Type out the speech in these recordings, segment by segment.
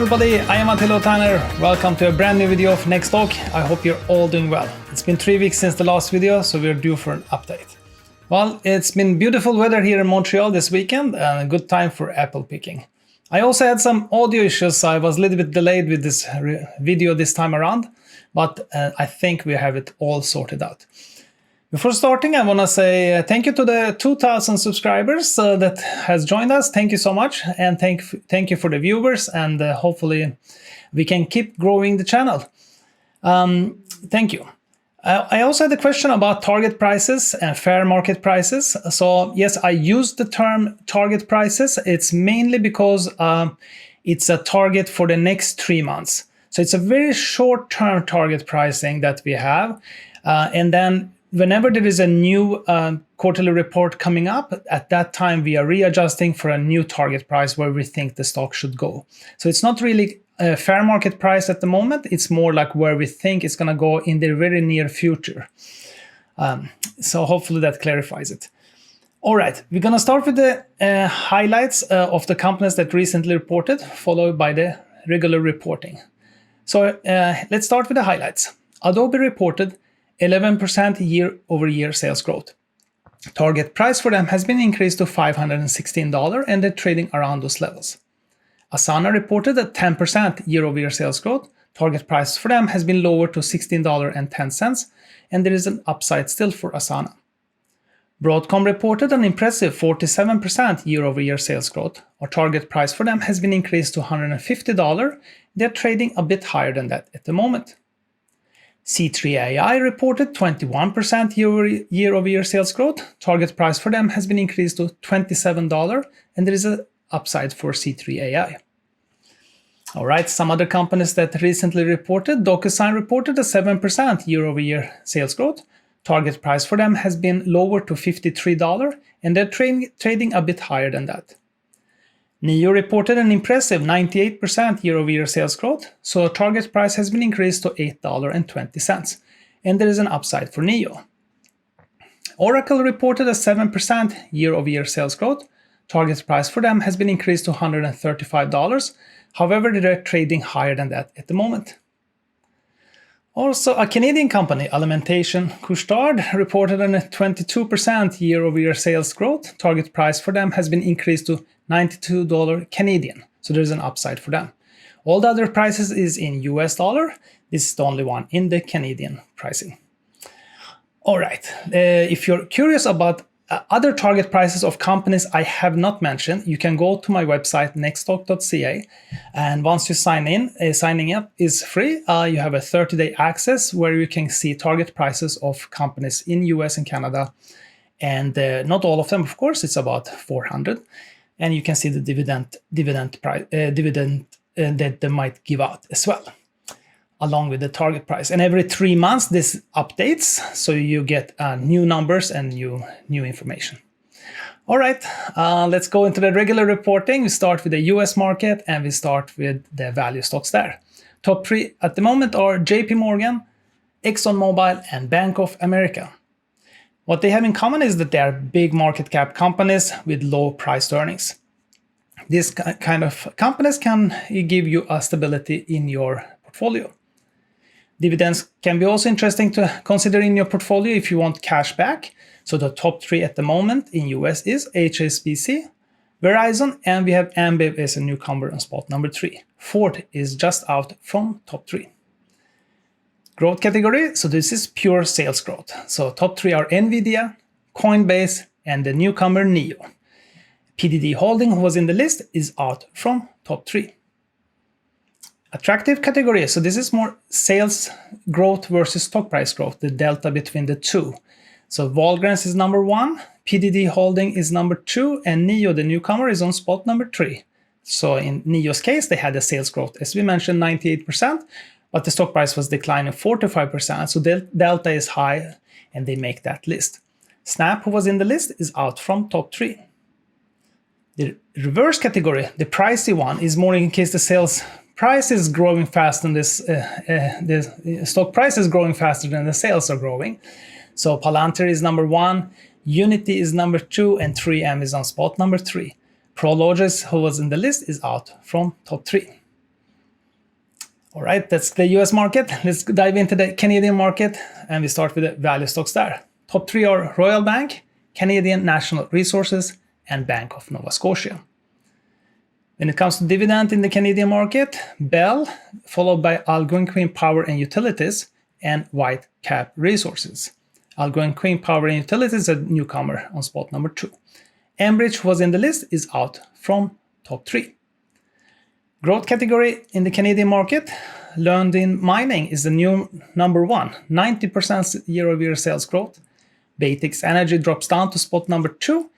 everybody, I am Attila Tanner. Welcome to a brand new video of Next Talk. I hope you're all doing well. It's been 3 weeks since the last video, so we're due for an update. Well, it's been beautiful weather here in Montreal this weekend and a good time for apple picking. I also had some audio issues, so I was a little bit delayed with this video this time around, but I think we have it all sorted out. Before starting, I want to say thank you to the 2,000 subscribers that has joined us. Thank you so much, and thank you for the viewers, and hopefully we can keep growing the channel. Thank you. I also had a question about target prices and fair market prices. So yes, I use the term target prices. It's mainly because it's a target for the next 3 months. So it's a very short-term target pricing that we have, and then whenever there is a new quarterly report coming up, at that time we are readjusting for a new target price where we think the stock should go. So it's not really a fair market price at the moment. It's more like where we think it's going to go in the very near future. So hopefully that clarifies it. All right, we're going to start with the highlights of the companies that recently reported, followed by the regular reporting. So let's start with the highlights. Adobe reported 11% year-over-year sales growth. Target price for them has been increased to $516, and they're trading around those levels. Asana reported a 10% year-over-year sales growth. Target price for them has been lowered to $16.10, and there is an upside still for Asana. Broadcom reported an impressive 47% year-over-year sales growth. Our target price for them has been increased to $150. They're trading a bit higher than that at the moment. C3.ai reported 21% year-over-year sales growth. Target price for them has been increased to $27, and there is an upside for C3.ai. All right, some other companies that recently reported. Docusign reported a 7% year-over-year sales growth. Target price for them has been lowered to $53, and they're trading a bit higher than that. NIO reported an impressive 98% year-over-year sales growth, so target price has been increased to $8.20, and there is an upside for NIO. Oracle reported a 7% year-over-year sales growth. Target price for them has been increased to $135, however, they're trading higher than that at the moment. Also, a Canadian company, Alimentation, reported a 22% year-over-year sales growth. Target price for them has been increased to $92 Canadian, so there's an upside for them. All the other prices is in US dollar. This is the only one in the Canadian pricing. All right, if you're curious about other target prices of companies I have not mentioned, you can go to my website nexttalk.ca, and once you sign in, signing up is free. You have a 30-day access where you can see target prices of companies in US and Canada, and not all of them, of course. It's about 400, and you can see the dividend that they might give out as well, along with the target price. And every 3 months this updates, so you get new numbers and new information. All right, let's go into the regular reporting. We start with the US market, and we start with the value stocks there. Top 3 at the moment are JP Morgan, ExxonMobil, and Bank of America. What they have in common is that they are big market cap companies with low priced earnings. These kind of companies can give you a stability in your portfolio. Dividends can be also interesting to consider in your portfolio if you want cash back. So the top 3 at the moment in US is HSBC, Verizon, and we have AMBEV as a newcomer on spot number 3. Ford is just out from top 3. Growth category, so this is pure sales growth. So top 3 are Nvidia, Coinbase, and the newcomer NIO. PDD Holding, who was in the list, is out from top 3. Attractive category, so this is more sales growth versus stock price growth, the delta between the two. So Walgreens is number 1, PDD Holding is number 2, and NIO, the newcomer, is on spot number 3. So in NIO's case, they had a sales growth, as we mentioned, 98%, but the stock price was declining 45%, so the delta is high, and they make that list. Snap, who was in the list, is out from top 3. The reverse category, the pricey one, is more in case the sales price is growing fast and the stock price is growing faster than the sales are growing. So Palantir is number 1, Unity is number 2, and 3M is on spot number 3. Prologis, who was in the list, is out from top 3. All right, that's the US market. Let's dive into the Canadian market, and we start with the value stocks there. Top 3 are Royal Bank, Canadian Natural Resources, and Bank of Nova Scotia. When it comes to dividend in the Canadian market, Bell, followed by Algonquin Power and Utilities, and Whitecap Resources. Algonquin Power and Utilities is a newcomer on spot number 2. Enbridge was in the list, is out from top 3. Growth category in the Canadian market, Lundin Mining is the new number 1, 90% year-over-year sales growth. Baytex Energy drops down to spot number 2,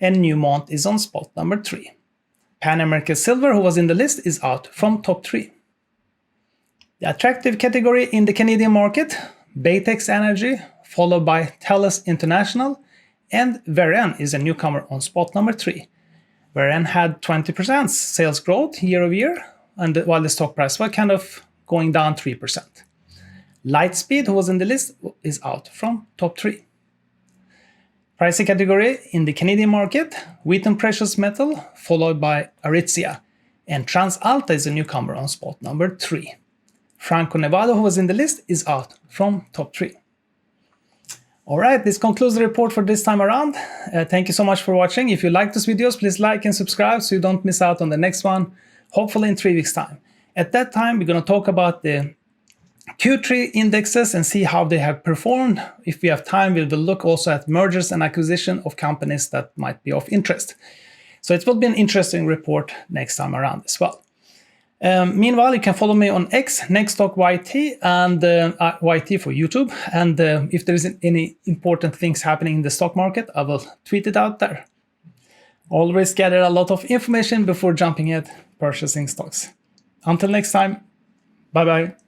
and Newmont is on spot number 3. Pan American Silver, who was in the list, is out from top 3. The attractive category in the Canadian market, Baytex Energy, followed by TELUS International, and Verizon is a newcomer on spot number 3. Verizon had 20% sales growth year-over-year, and while the stock price was kind of going down 3%. Lightspeed, who was in the list, is out from top 3. Pricey category in the Canadian market, Wheaton Precious Metal, followed by Aritzia, and TransAlta is a newcomer on spot number 3. Franco-Nevada, who was in the list, is out from top 3. All right, this concludes the report for this time around. Thank you so much for watching. If you like these videos, please like and subscribe so you don't miss out on the next one, hopefully in 3 weeks' time. At that time, we're going to talk about the Q3 indexes and see how they have performed. If we have time, we will look also at mergers and acquisition of companies that might be of interest. So it will be an interesting report next time around as well. Meanwhile, you can follow me on X, NextStockYT, and YT for YouTube. And if there isn't any important things happening in the stock market, I will tweet it out there. Always gather a lot of information before jumping at purchasing stocks. Until next time, bye-bye.